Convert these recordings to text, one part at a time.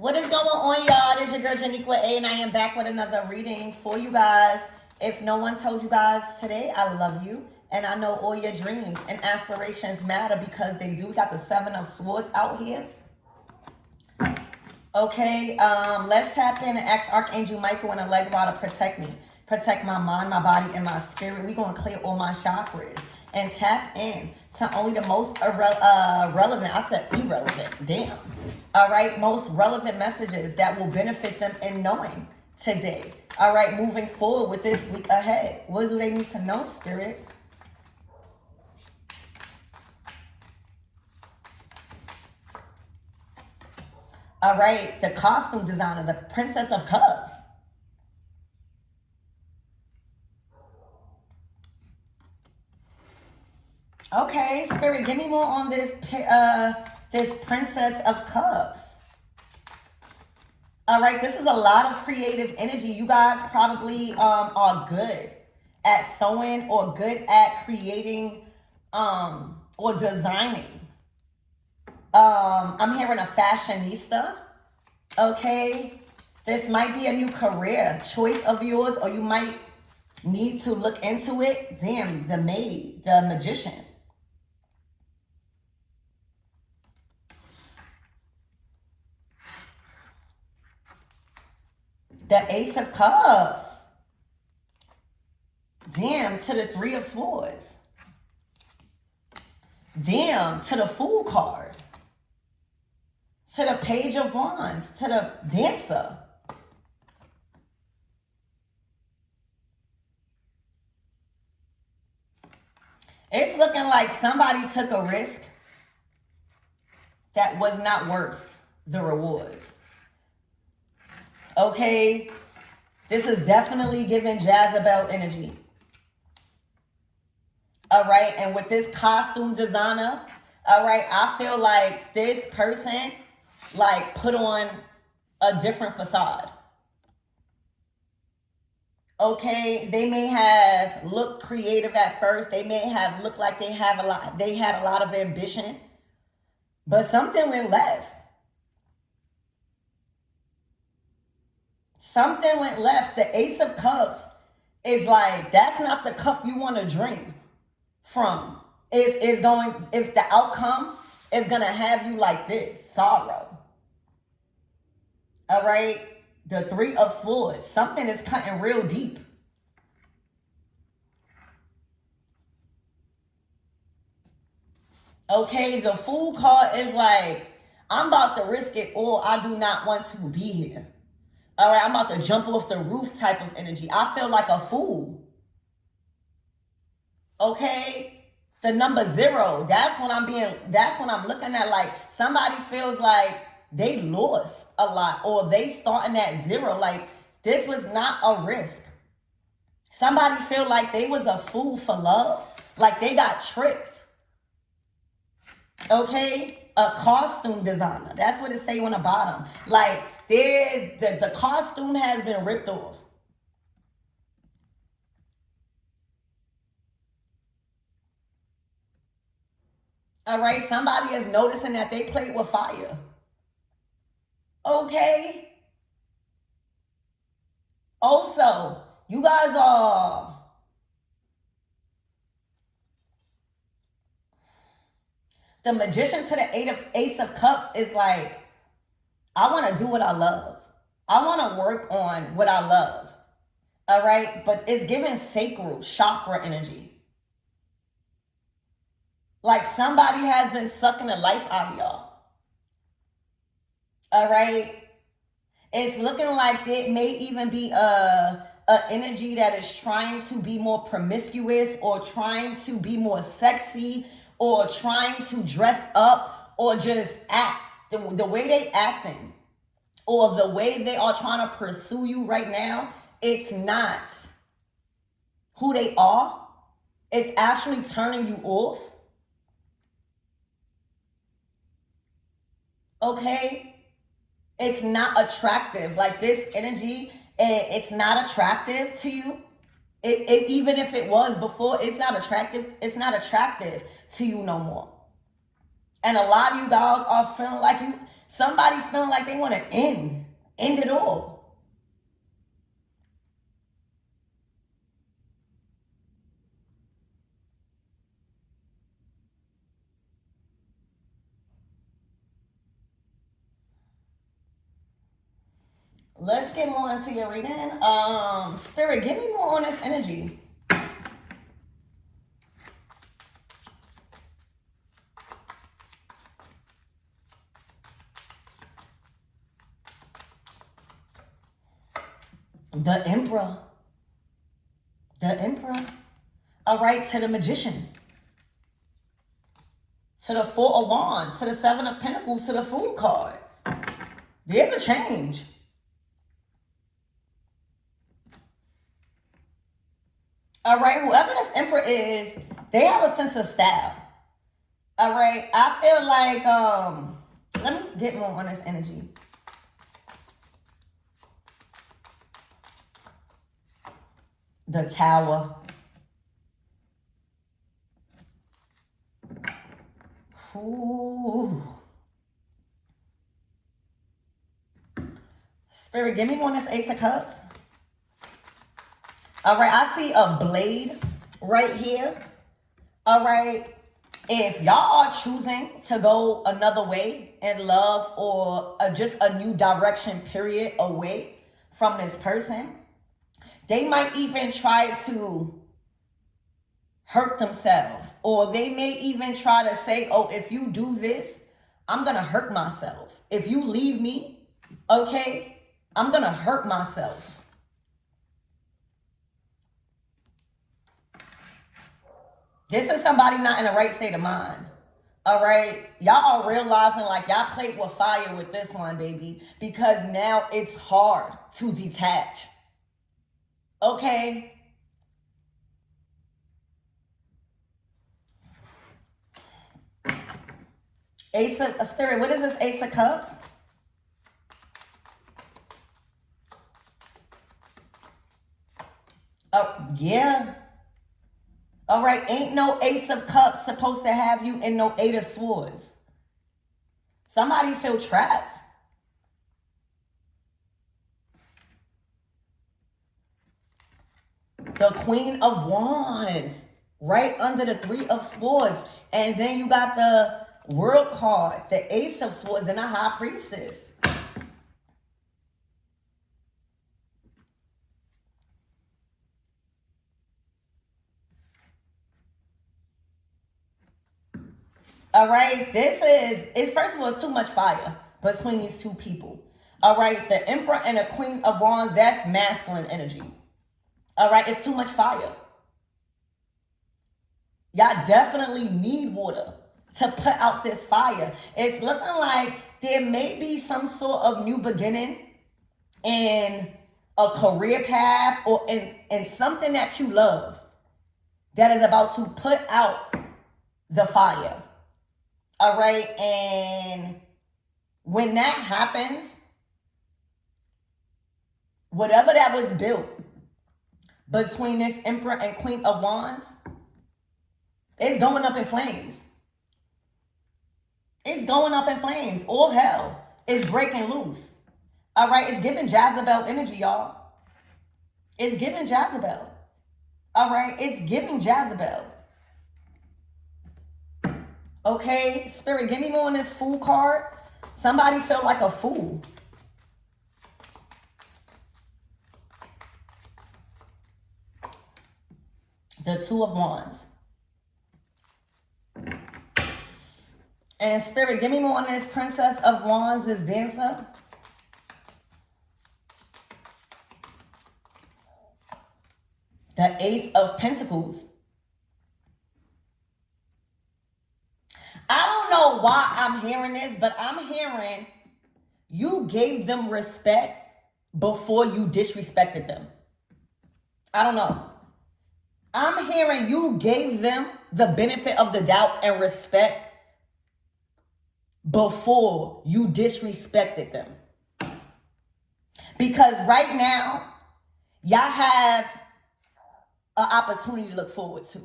What is going on, y'all? This is your girl Janiqua A, and I am back with another reading for you guys. If no one told you guys today, I love you, and I know all your dreams and aspirations matter because they do. We got the Seven of Swords out here. Okay, let's tap in and ask Archangel Michael and Allegra to protect me. Protect my mind, my body, and my spirit. We're going to clear all my chakras and tap in to only the most relevant, I said irrelevant, damn. All right, most relevant messages that will benefit them in knowing today. All right, moving forward with this week ahead. What do they need to know, Spirit? All right, the costume designer, the Princess of Cups. Okay, Spirit, give me more on this this Princess of Cups. All right, this is a lot of creative energy. You guys probably are good at sewing or good at creating or designing. I'm hearing a fashionista. Okay, this might be a new career choice of yours, or you might need to look into it. Damn, the maid, the magician. The Ace of Cups. Damn, to the Three of Swords. Damn, to the Fool card. To the Page of Wands. To the Dancer. It's looking like somebody took a risk that was not worth the rewards. Okay, this is definitely giving Jezebel energy. All right, and with this costume designer, all right, I feel like this person like put on a different facade. Okay, they may have looked creative at first. They may have looked like they had a lot of ambition, but something went left. Something went left. The Ace of Cups is like, that's not the cup you want to drink from. If the outcome is going to have you like this, sorrow. All right. The Three of Swords. Something is cutting real deep. Okay. The Fool card is like, I'm about to risk it all. I do not want to be here. All right, I'm about to jump off the roof type of energy. I feel like a fool. Okay? The number 0, that's when I'm looking at like somebody feels like they lost a lot or they starting at 0. Like this was not a risk. Somebody feel like they was a fool for love. Like they got tricked. Okay? A costume designer. That's what it say on the bottom. Like the costume has been ripped off. All right, somebody is noticing that they played with fire. Okay. Also, you guys are the Magician to the Ace of Cups is like, I want to do what I love. I want to work on what I love. All right. But it's giving sacral chakra energy. Like somebody has been sucking the life out of y'all. All right. It's looking like it may even be a energy that is trying to be more promiscuous or trying to be more sexy or trying to dress up or just act the way they acting or the way they are trying to pursue you right now. It's not who they are. It's actually turning you off. Okay? It's not attractive. Like this energy, it's not attractive to you. Even if it was before, it's not attractive. It's not attractive to you no more. And a lot of you guys are feeling like Somebody feeling like they want to end it all. Let's get more into your reading. Spirit, give me more on this energy. The Emperor. The Emperor. All right, to the Magician. To the Four of Wands. To the Seven of Pentacles. To the Fool card. There's a change. All right, whoever this Emperor is, they have a sense of style. All right, I feel like, let me get more on this energy. The Tower. Ooh. Spirit, give me one of this Ace of Cups. All right, I see a blade right here. All right, if y'all are choosing to go another way in love or just a new direction, period, away from this person, they might even try to hurt themselves, or they may even try to say, oh, if you do this, I'm gonna hurt myself. If you leave me, okay, I'm gonna hurt myself. This is somebody not in the right state of mind. All right, y'all are realizing like y'all played with fire with this one, baby, because now it's hard to detach. Okay. Ace of Spirit, what is this Ace of Cups? Oh, yeah. All right, ain't no Ace of Cups supposed to have you in no Eight of Swords. Somebody feel trapped. The Queen of Wands, right under the Three of Swords. And then you got the World card, the Ace of Swords, and the High Priestess. All right, it's first of all, it's too much fire between these two people. All right, the Emperor and the Queen of Wands, that's masculine energy. All right, it's too much fire. Y'all definitely need water to put out this fire. It's looking like there may be some sort of new beginning in a career path or in something that you love that is about to put out the fire. All right, and when that happens, whatever that was built between this Emperor and Queen of Wands, it's going up in flames. It's going up in flames. All hell is breaking loose. All right, it's giving Jezebel energy, y'all. It's giving Jezebel. All right, it's giving Jezebel. Okay, Spirit, give me more on this Fool card. Somebody felt like a fool. The Two of Wands. And Spirit, give me more on this Princess of Wands, this dancer. The Ace of Pentacles. I don't know why I'm hearing this, but I'm hearing you gave them respect before you disrespected them. I don't know. I'm hearing you gave them the benefit of the doubt and respect before you disrespected them. Because right now, y'all have an opportunity to look forward to.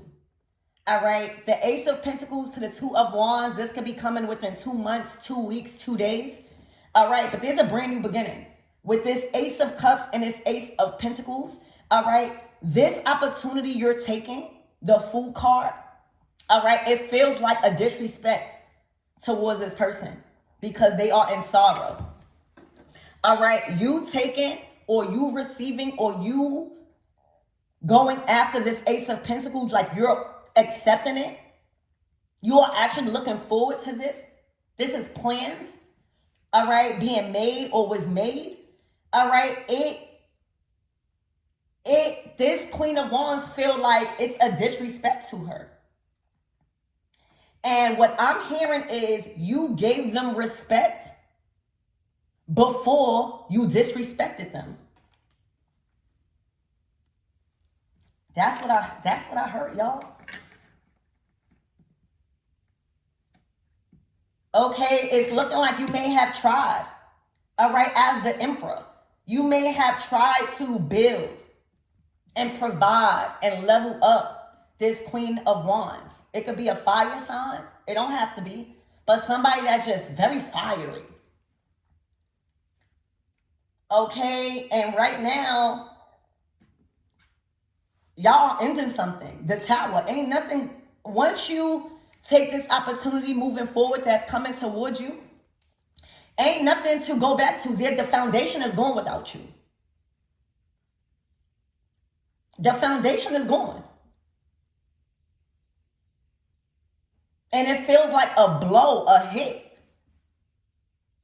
All right, the Ace of Pentacles to the Two of Wands. This could be coming within 2 months, 2 weeks, 2 days. All right, but there's a brand new beginning. With this Ace of Cups and this Ace of Pentacles, all right, this opportunity you're taking, the Fool card, all right, it feels like a disrespect towards this person because they are in sorrow. All right, you taking or you receiving or you going after this Ace of Pentacles, like you're accepting it. You are actually looking forward to this. This is plans, all right, being made or was made. All right, this Queen of Wands feel like it's a disrespect to her. And what I'm hearing is you gave them respect before you disrespected them. That's what I heard, y'all. Okay, it's looking like you may have tried. All right, as the Emperor, you may have tried to build and provide and level up this Queen of Wands. It could be a fire sign. It don't have to be. But somebody that's just very fiery. Okay, and right now, y'all ending something. The Tower. Ain't nothing. Once you take this opportunity moving forward that's coming towards you, ain't nothing to go back to. The foundation is gone without you. The foundation is gone. And it feels like a blow, a hit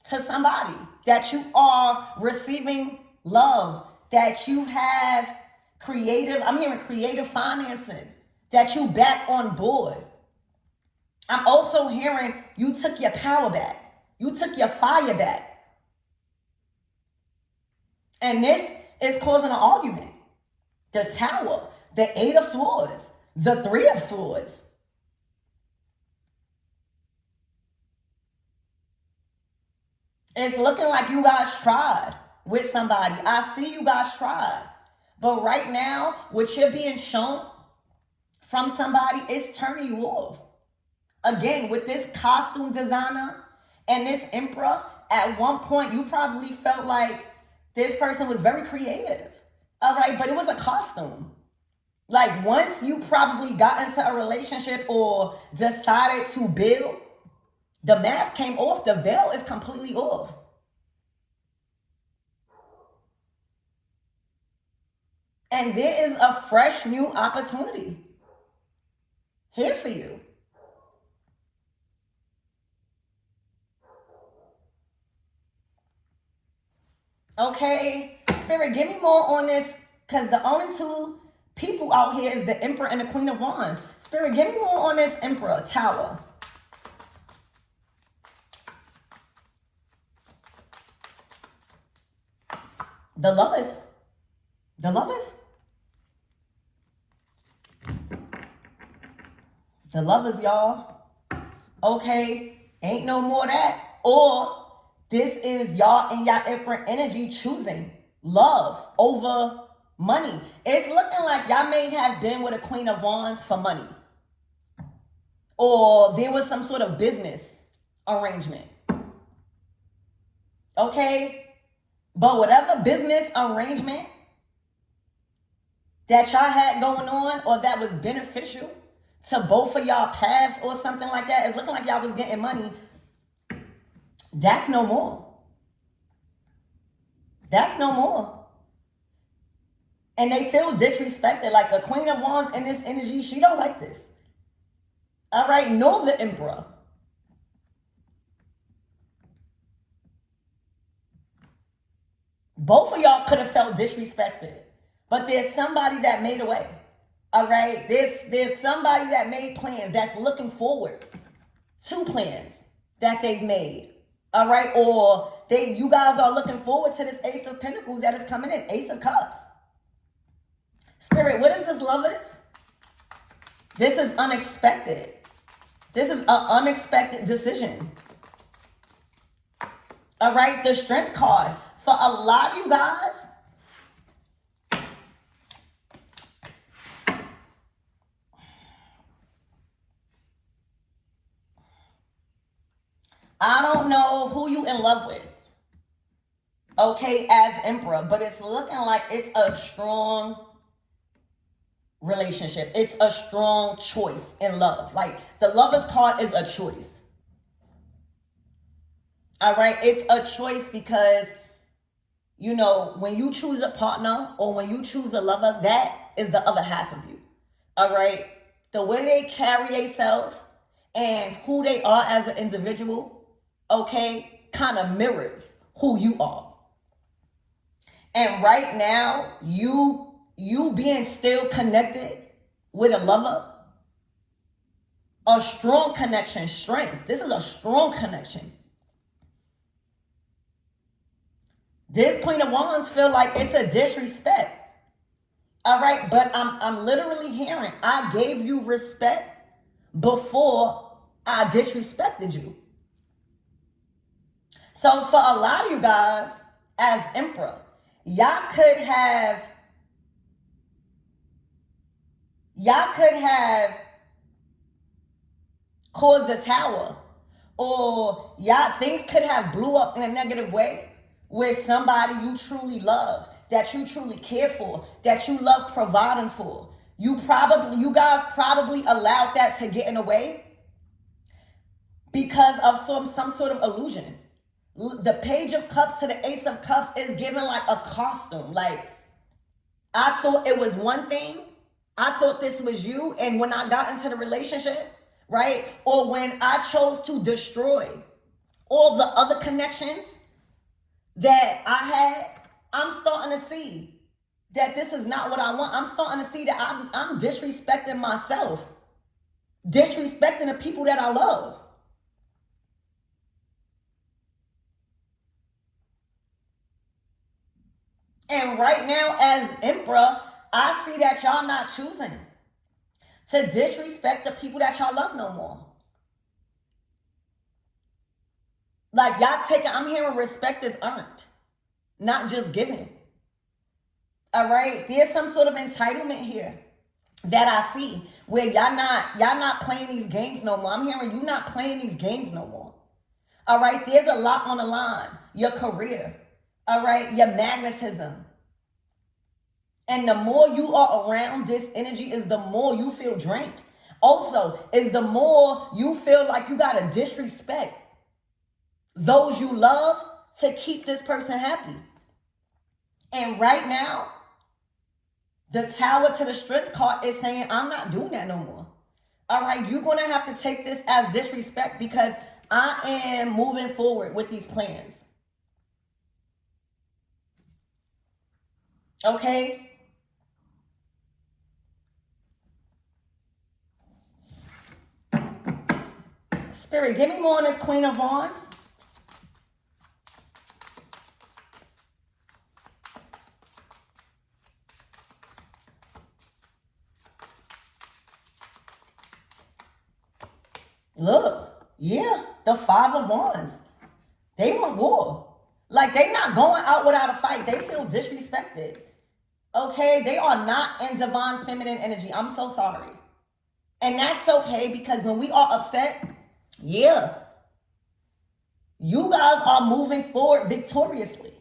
to somebody that you are receiving love, that you have creative, I'm hearing creative financing, that you back on board. I'm also hearing you took your power back. You took your fire back. And this is causing an argument. The Tower, the Eight of Swords, the Three of Swords. It's looking like you guys tried with somebody. I see you guys tried. But right now, what you're being shown from somebody is turning you off. Again, with this costume designer and this Emperor, at one point you probably felt like this person was very creative. All right, but it was a costume. Like once you probably got into a relationship or decided to build, the mask came off, the veil is completely off. And there is a fresh new opportunity here for you. Okay, Spirit, give me more on this because the only two people out here is the Emperor and the Queen of Wands. Spirit, give me more on this Emperor, Tower. The Lovers. The Lovers? The Lovers, y'all. Okay, ain't no more that. Or this is y'all and y'all Emperor energy choosing love over money. It's looking like y'all may have been with a Queen of Wands for money. Or there was some sort of business arrangement. Okay? But whatever business arrangement that y'all had going on or that was beneficial to both of y'all paths or something like that, it's looking like y'all was getting money. That's no more. That's no more. And they feel disrespected. Like the Queen of Wands in this energy, she don't like this. All right, know the Emperor. Both of y'all could have felt disrespected. But there's somebody that made a way. All right, there's somebody that made plans that's looking forward to plans that they've made. All right, or you guys are looking forward to this Ace of Pentacles that is coming in, Ace of Cups. Spirit, what is this, Lovers? This is unexpected. This is an unexpected decision. All right, the Strength card. For a lot of you guys, I don't know who you in love with. okay, as Emperor, but it's looking like it's a strong relationship. It's a strong choice in love. Like the Lover's card is a choice. All right, it's a choice because when you choose a partner or when you choose a lover, that is the other half of you. All right, the way they carry themselves and who they are as an individual, okay, kind of mirrors who you are. And right now, you being still connected with a lover, a strong connection, strength. This is a strong connection. This Queen of Wands feel like it's a disrespect. All right, but I'm literally hearing I gave you respect before I disrespected you. So for a lot of you guys, as Emperor, y'all could have caused a tower, or y'all things could have blew up in a negative way with somebody you truly love, that you truly care for, that you love providing for. You guys probably allowed that to get in the way because of some sort of illusion. The Page of Cups to the Ace of Cups is given like a costume. Like, I thought it was one thing. I thought this was you. And when I got into the relationship, right? Or when I chose to destroy all the other connections that I had, I'm starting to see that this is not what I want. I'm starting to see that I'm disrespecting myself, disrespecting the people that I love. And right now, as Emperor, I see that y'all not choosing to disrespect the people that y'all love no more. Like I'm hearing respect is earned, not just given. All right, there's some sort of entitlement here that I see where y'all not playing these games no more. I'm hearing you not playing these games no more. All right, there's a lot on the line. Your career, all right, your magnetism. And the more you are around this energy is the more you feel drained. Also, is the more you feel like you gotta disrespect those you love to keep this person happy. And right now, the Tower to the Strength card is saying, I'm not doing that no more. All right, you're gonna have to take this as disrespect because I am moving forward with these plans. Okay? Spirit, give me more on this Queen of Wands. Look, yeah, the Five of Wands. They want war. Like, they not going out without a fight. They feel disrespected. Okay? They are not in divine feminine energy. I'm so sorry. And that's okay because when we are upset, yeah, you guys are moving forward victoriously.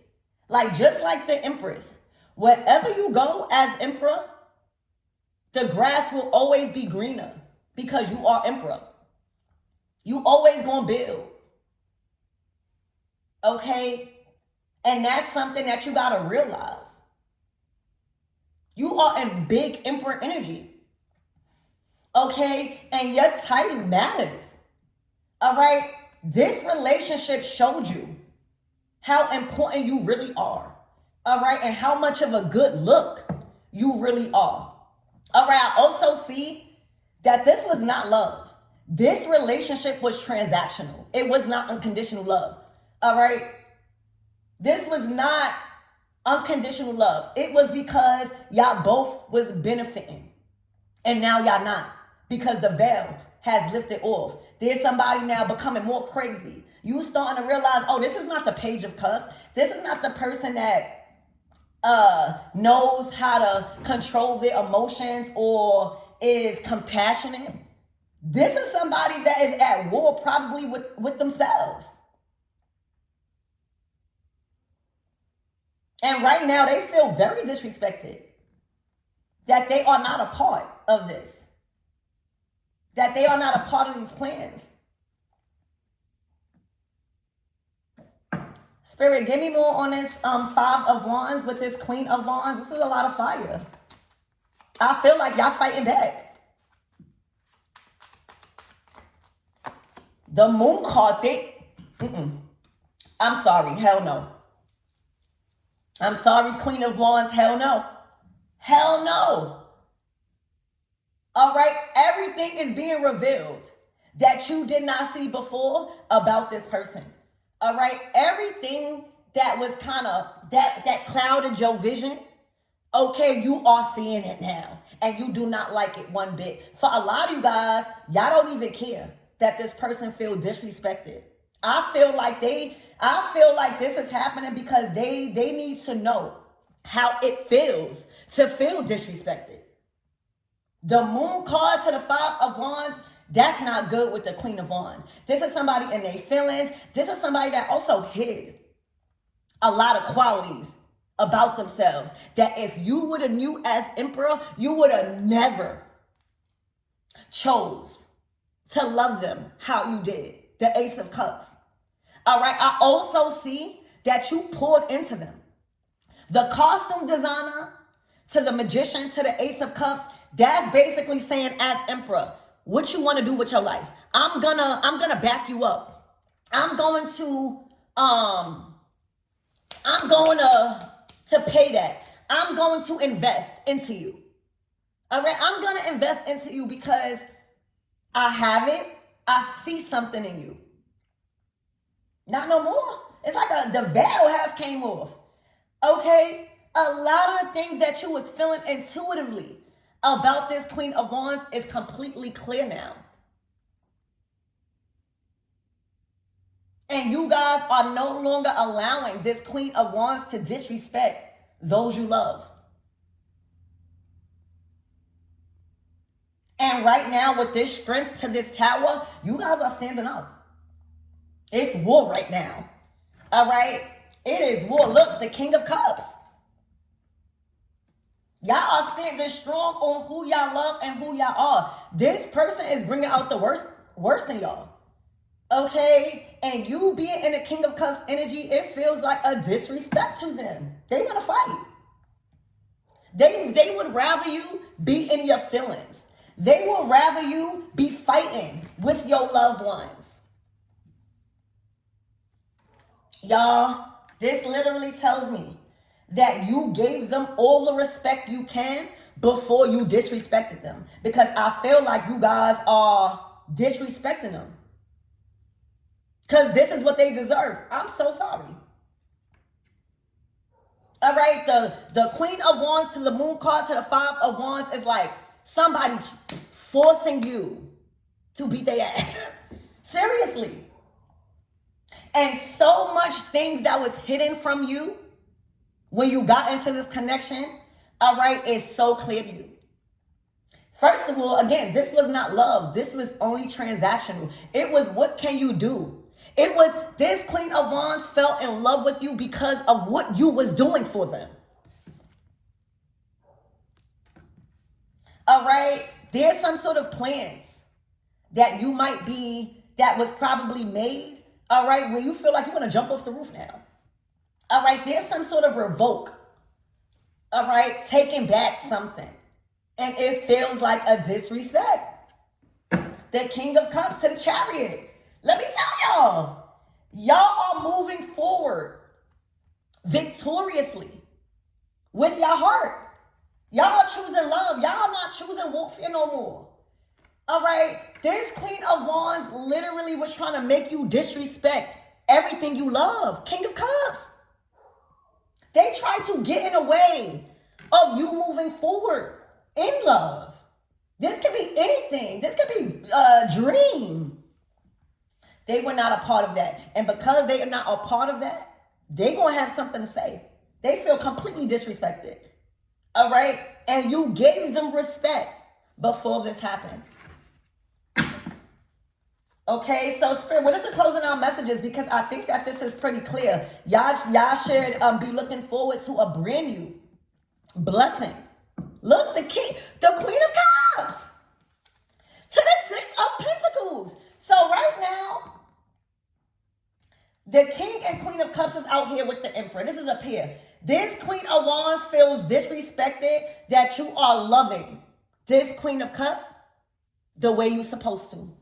Like, just like the Empress. Wherever you go as Emperor, the grass will always be greener because you are Emperor. You always gonna build. Okay? And that's something that you gotta realize. You are in big Emperor energy. Okay? And your title matters. All right? This relationship showed you how important you really are. All right? And how much of a good look you really are. All right? I also see that this was not love. This relationship was transactional. It was not unconditional love. All right? This was not unconditional love. It was because y'all both was benefiting. And now y'all not. Because the veil has lifted off. There's somebody now becoming more crazy. You starting to realize, oh, this is not the Page of Cups. This is not the person that knows how to control their emotions or is compassionate. This is somebody that is at war probably with themselves. And right now they feel very disrespected. That they are not a part of this. That they are not a part of these plans. Spirit, give me more on this 5 of Wands with this Queen of Wands. This is a lot of fire. I feel like y'all fighting back. The Moon card, I'm sorry, hell no. I'm sorry, Queen of Wands, hell no. Hell no. All right, everything is being revealed that you did not see before about this person. All right, everything that was kind of, that clouded your vision, okay, you are seeing it now, and you do not like it one bit. For a lot of you guys, y'all don't even care that this person feel disrespected. I feel like this is happening because they need to know how it feels to feel disrespected. The Moon card to the 5 of Wands, that's not good with the Queen of Wands. This is somebody in their feelings. This is somebody that also hid a lot of qualities about themselves that if you would have knew as Emperor, you would have never chose to love them how you did. The Ace of Cups. All right, I also see that you poured into them. The costume designer to the Magician to the Ace of Cups, that's basically saying as Emperor, what you want to do with your life. I'm gonna back you up. I'm going to pay that. I'm going to invest into you. All right, I'm going to invest into you because I have it. I see something in you. Not no more. It's like the veil has came off. Okay, a lot of things that you was feeling intuitively about this Queen of Wands is completely clear now. And you guys are no longer allowing this Queen of Wands to disrespect those you love. And right now, with this strength to this Tower, you guys are standing up. It's war right now. All right? It is war. Look, the King of Cups. Y'all are standing strong on who y'all love and who y'all are. This person is bringing out the worst in y'all. Okay? And you being in the King of Cups energy, it feels like a disrespect to them. They want to fight. They would rather you be in your feelings. They would rather you be fighting with your loved ones. Y'all, this literally tells me that you gave them all the respect you can before you disrespected them. Because I feel like you guys are disrespecting them. Because this is what they deserve. I'm so sorry. All right, the Queen of Wands to the Moon card to the 5 of Wands is like somebody forcing you to beat their ass. Seriously. And so much things that was hidden from you when you got into this connection, all right, is so clear to you. First of all, again, this was not love. This was only transactional. It was what can you do? It was this Queen of Wands fell in love with you because of what you was doing for them. All right, there's some sort of plans that you might be, that was probably made, all right, where you feel like you want to jump off the roof now. All right, there's some sort of revoke, all right, taking back something. And it feels like a disrespect. The King of Cups to the Chariot. Let me tell y'all are moving forward victoriously with your heart. Y'all are choosing love. Y'all not choosing warfare no more. All right, this Queen of Wands literally was trying to make you disrespect everything you love. King of Cups. They tried to get in the way of you moving forward in love. This could be anything. This could be a dream. They were not a part of that. And because they are not a part of that, they're going to have something to say. They feel completely disrespected. All right? And you gave them respect before this happened. Okay, so Spirit, what is the closing out messages? Because I think that this is pretty clear. Y'all should be looking forward to a brand new blessing. Look, the Queen of Cups to the Six of Pentacles. So right now, the King and Queen of Cups is out here with the Emperor. This is a pair. This Queen of Wands feels disrespected that you are loving this Queen of Cups the way you're supposed to.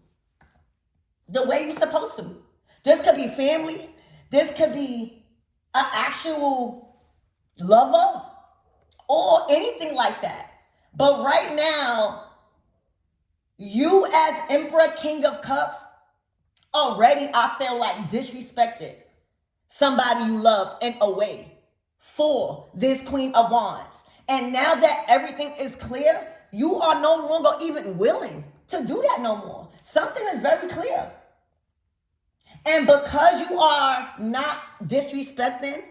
The way you're supposed to. This could be family. This could be an actual lover or anything like that. But right now, you as Emperor, King of Cups, already I feel like disrespected somebody you loved in a way for this Queen of Wands. And now that everything is clear, you are no longer even willing to do that no more. Something is very clear. And because you are not disrespecting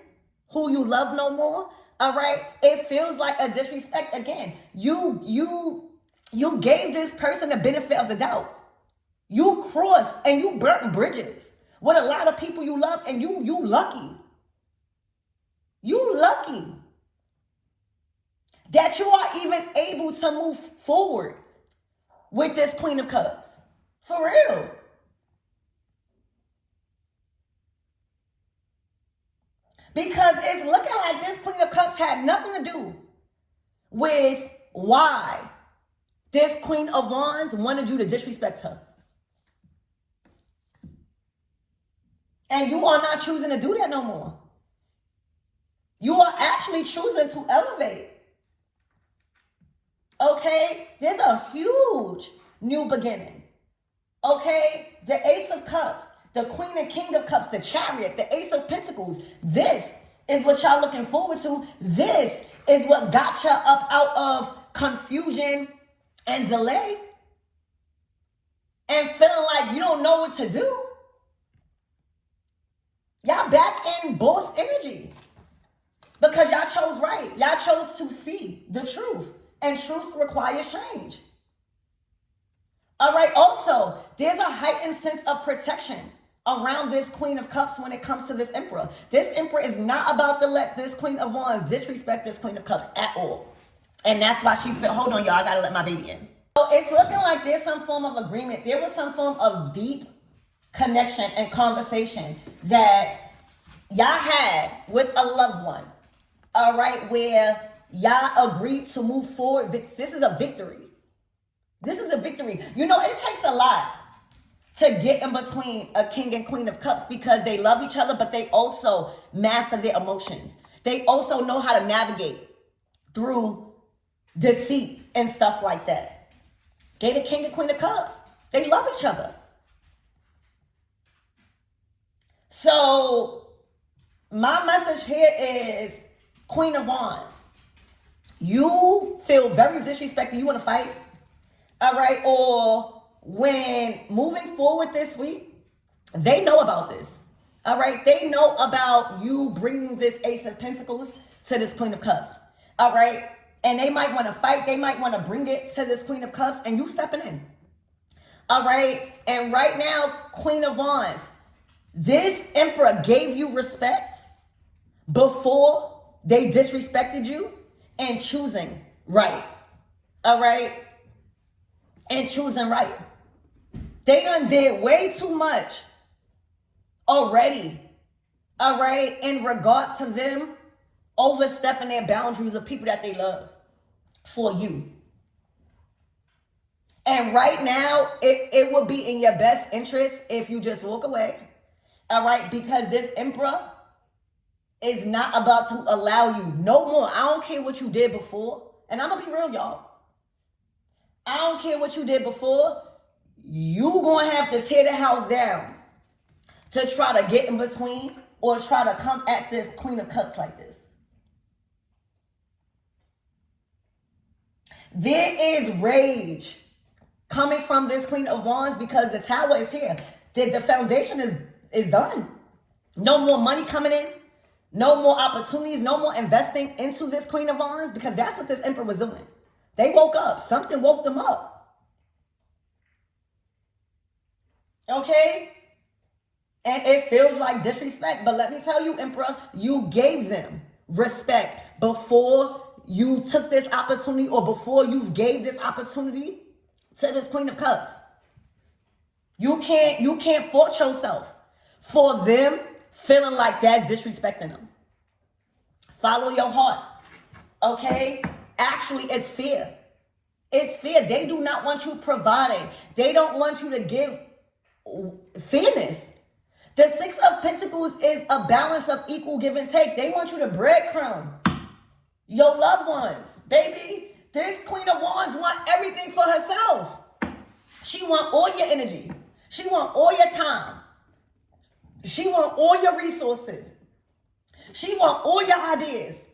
who you love no more, all right, it feels like a disrespect again. You gave this person the benefit of the doubt. You crossed and you burnt bridges with a lot of people you love, and you lucky. You lucky that you are even able to move forward with this Queen of Cups. For real. Because it's looking like this Queen of Cups had nothing to do with why this Queen of Wands wanted you to disrespect her. And you are not choosing to do that no more. You are actually choosing to elevate. Okay? There's a huge new beginning. Okay? The Ace of Cups, the Queen and King of Cups, the Chariot, the Ace of Pentacles. This is what y'all looking forward to. This is what got y'all up out of confusion and delay and feeling like you don't know what to do. Y'all back in boss energy because y'all chose right. Y'all chose to see the truth, and truth requires change. All right, also, there's a heightened sense of protection around this Queen of Cups when it comes to this Emperor. This Emperor is not about to let this Queen of Wands disrespect this Queen of Cups at all. And that's why she feel, hold on, y'all, I gotta let my baby in. So it's looking like there's some form of agreement. There was some form of deep connection and conversation that y'all had with a loved one, all right, where y'all agreed to move forward. This is a victory. This is a victory. You know, it takes a lot to get in between a King and Queen of Cups because they love each other, but they also master their emotions. They also know how to navigate through deceit and stuff like that. They the King and Queen of Cups. They love each other. So my message here is Queen of Wands. You feel very disrespected. You want to fight? All right. Or when moving forward this week, they know about this. All right. They know about you bringing this Ace of Pentacles to this Queen of Cups. All right. And they might want to fight. They might want to bring it to this Queen of Cups and you stepping in. All right. And right now, Queen of Wands, this Emperor gave you respect before they disrespected you and choosing right. All right. And choosing right. They done did way too much already. All right. In regards to them overstepping their boundaries of people that they love for you. And right now, it will be in your best interest if you just walk away. All right. Because this Emperor is not about to allow you no more. I don't care what you did before. And I'm going to be real, y'all. I don't care what you did before. You going to have to tear the house down to try to get in between or try to come at this Queen of Cups like this. There is rage coming from this Queen of Wands because the Tower is here. The foundation is done. No more money coming in. No more opportunities. No more investing into this Queen of Wands because that's what this Emperor was doing. They woke up. Something woke them up. Okay? And it feels like disrespect. But let me tell you, Emperor, you gave them respect before you took this opportunity, or before you gave this opportunity to this Queen of Cups. You can't fault yourself for them feeling like that's disrespecting them. Follow your heart. Okay? Actually, it's fear. It's fear. They do not want you providing. They don't want you to give fairness. The Six of Pentacles is a balance of equal give and take. They want you to breadcrumb your loved ones. Baby, this Queen of Wands want everything for herself. She want all your energy. She want all your time. She want all your resources. She want all your ideas.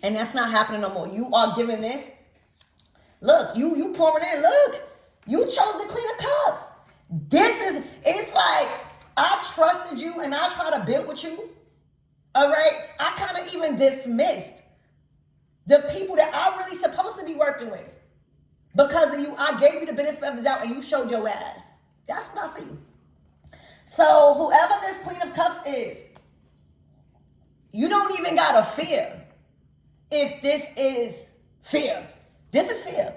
And that's not happening no more. You are giving this. Look, you pouring in. Look, you chose the Queen of Cups. It's like, I trusted you and I try to build with you. All right? I kind of even dismissed the people that I'm really supposed to be working with. Because of you, I gave you the benefit of the doubt and you showed your ass. That's what I see. So whoever this Queen of Cups is, you don't even got to fear if this is fear. This is fear.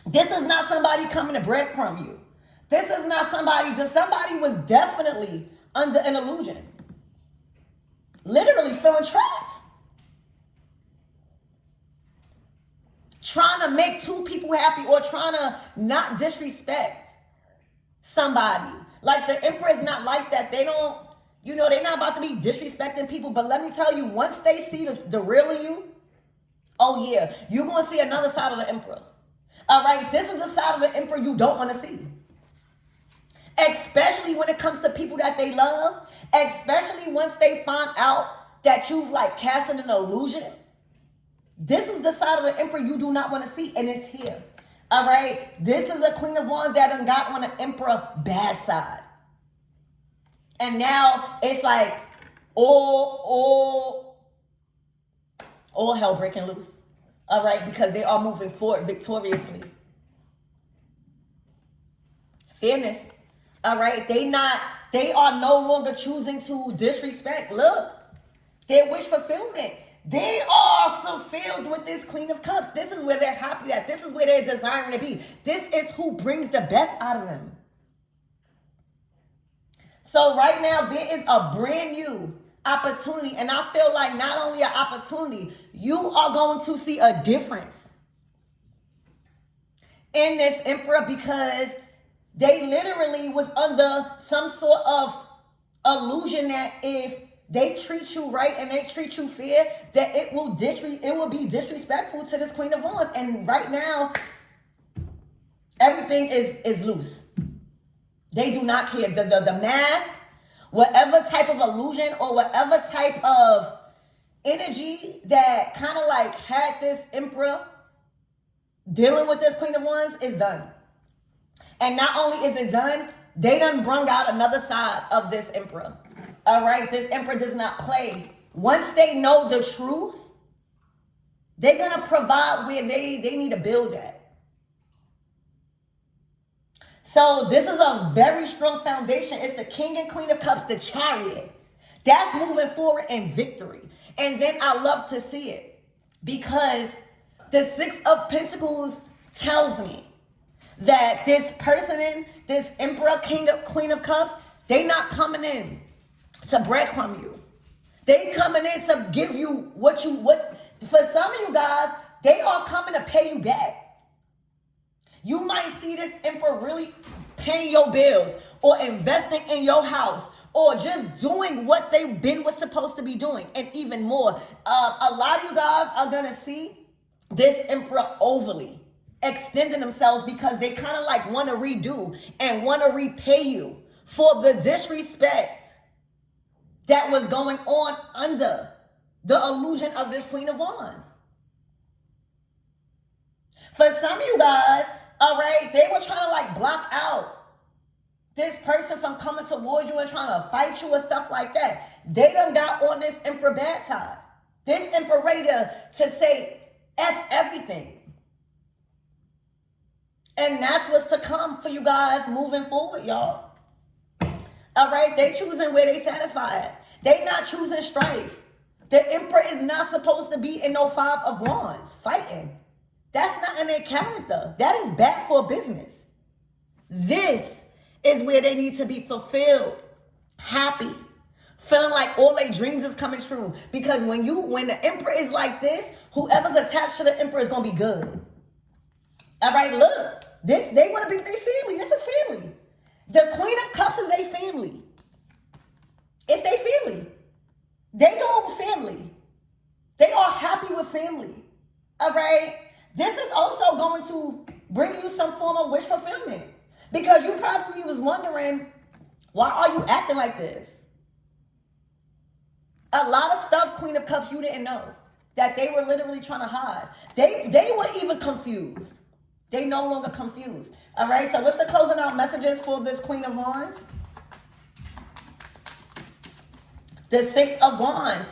This is not somebody coming to breadcrumb you. This is not somebody was definitely under an illusion. Literally feeling trapped. Trying to make two people happy, or trying to not disrespect somebody. Like the Emperor is not like that. They don't, they're not about to be disrespecting people. But let me tell you, once they see the real in you, oh yeah, you're going to see another side of the Emperor. All right, this is the side of the Emperor you don't want to see. Especially when it comes to people that they love. Especially once they find out that you've like casted an illusion. This is the side of the Emperor you do not want to see, and it's here. All right? This is a Queen of Wands that done got on the Emperor bad side. And now it's like all hell breaking loose. All right? Because they are moving forward victoriously. Fairness. All right? They are no longer choosing to disrespect. Look, their wish fulfillment. They are fulfilled with this Queen of Cups. This is where they're happy at. This is where they're desiring to be. This is who brings the best out of them. So right now, there is a brand new opportunity. And I feel like not only an opportunity, you are going to see a difference in this Emperor, because they literally was under some sort of illusion that if they treat you right and they treat you fair, that it will be disrespectful to this Queen of Wands. And right now, everything is loose. They do not care. The mask, whatever type of illusion or whatever type of energy that kind of like had this Emperor dealing with this Queen of Wands is done. And not only is it done, they done brung out another side of this Emperor. All right, this Emperor does not play. Once they know the truth, they're going to provide where they need to build at. So this is a very strong foundation. It's the King and Queen of Cups, the Chariot. That's moving forward in victory. And then I love to see it, because the Six of Pentacles tells me that this person, this Emperor, King, Queen of Cups, they not coming in to breadcrumb you. They coming in to give you what for some of you guys, they are coming to pay you back. You might see this Emperor really paying your bills, or investing in your house, or just doing what was supposed to be doing, and even more. A lot of you guys are gonna see this Emperor overly extending themselves, because they kind of like want to redo and want to repay you for the disrespect that was going on under the illusion of this Queen of Wands. For some of you guys, all right, they were trying to like block out this person from coming towards you and trying to fight you and stuff like that. They done got on this Emperor bad side. This Emperor ready to say F everything. And that's what's to come for you guys moving forward, y'all. All right, they choosing where they satisfied. They not choosing strife. The Emperor is not supposed to be in no Five of Wands fighting. That's not in their character. That is bad for business. This is where they need to be fulfilled, happy, feeling like all their dreams is coming true. Because when the Emperor is like this, whoever's attached to the Emperor is gonna be good. All right, look, they want to be with their family. This is family. The Queen of Cups is their family. It's their family. They go with family. They are happy with family. All right. This is also going to bring you some form of wish fulfillment, because you probably was wondering, why are you acting like this? A lot of stuff, Queen of Cups, you didn't know that they were literally trying to hide. They were even confused. They no longer confused. All right, so what's the closing out messages for this Queen of Wands? The Six of Wands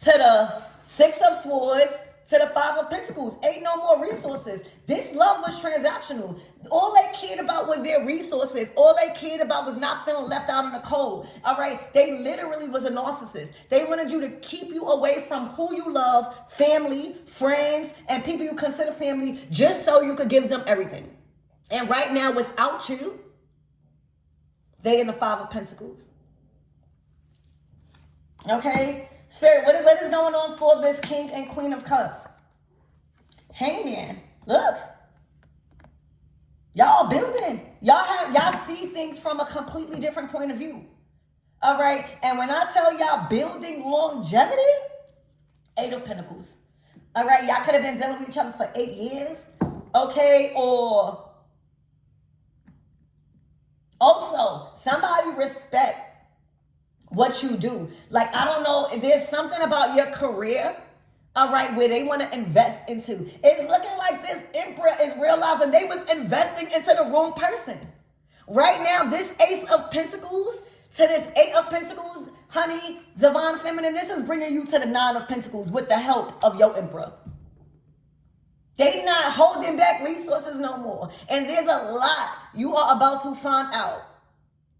to the Six of Swords to the Five of Pentacles. Ain't no more resources. This love was transactional. All they cared about was their resources. All they cared about was not feeling left out in the cold. All right? They literally was a narcissist. They wanted you to keep you away from who you love, family, friends, and people you consider family, just so you could give them everything. And right now, without you, they in the Five of Pentacles. Okay? Spirit, what is going on for this King and Queen of Cups? Hangman. Look. Y'all building. Y'all see things from a completely different point of view. All right? And when I tell y'all building longevity, Eight of Pentacles. All right? Y'all could have been dealing with each other for 8 years. Okay? Or also, somebody respect what you do. Like, I don't know, there's something about your career, all right, where they want to invest into. It's looking like this Emperor is realizing they was investing into the wrong person. Right now, this Ace of Pentacles to this Eight of Pentacles, honey, Divine Feminine, this is bringing you to the Nine of Pentacles with the help of your Emperor. They not holding back resources no more. And there's a lot you are about to find out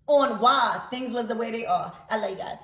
on why things was the way they are. I love you guys.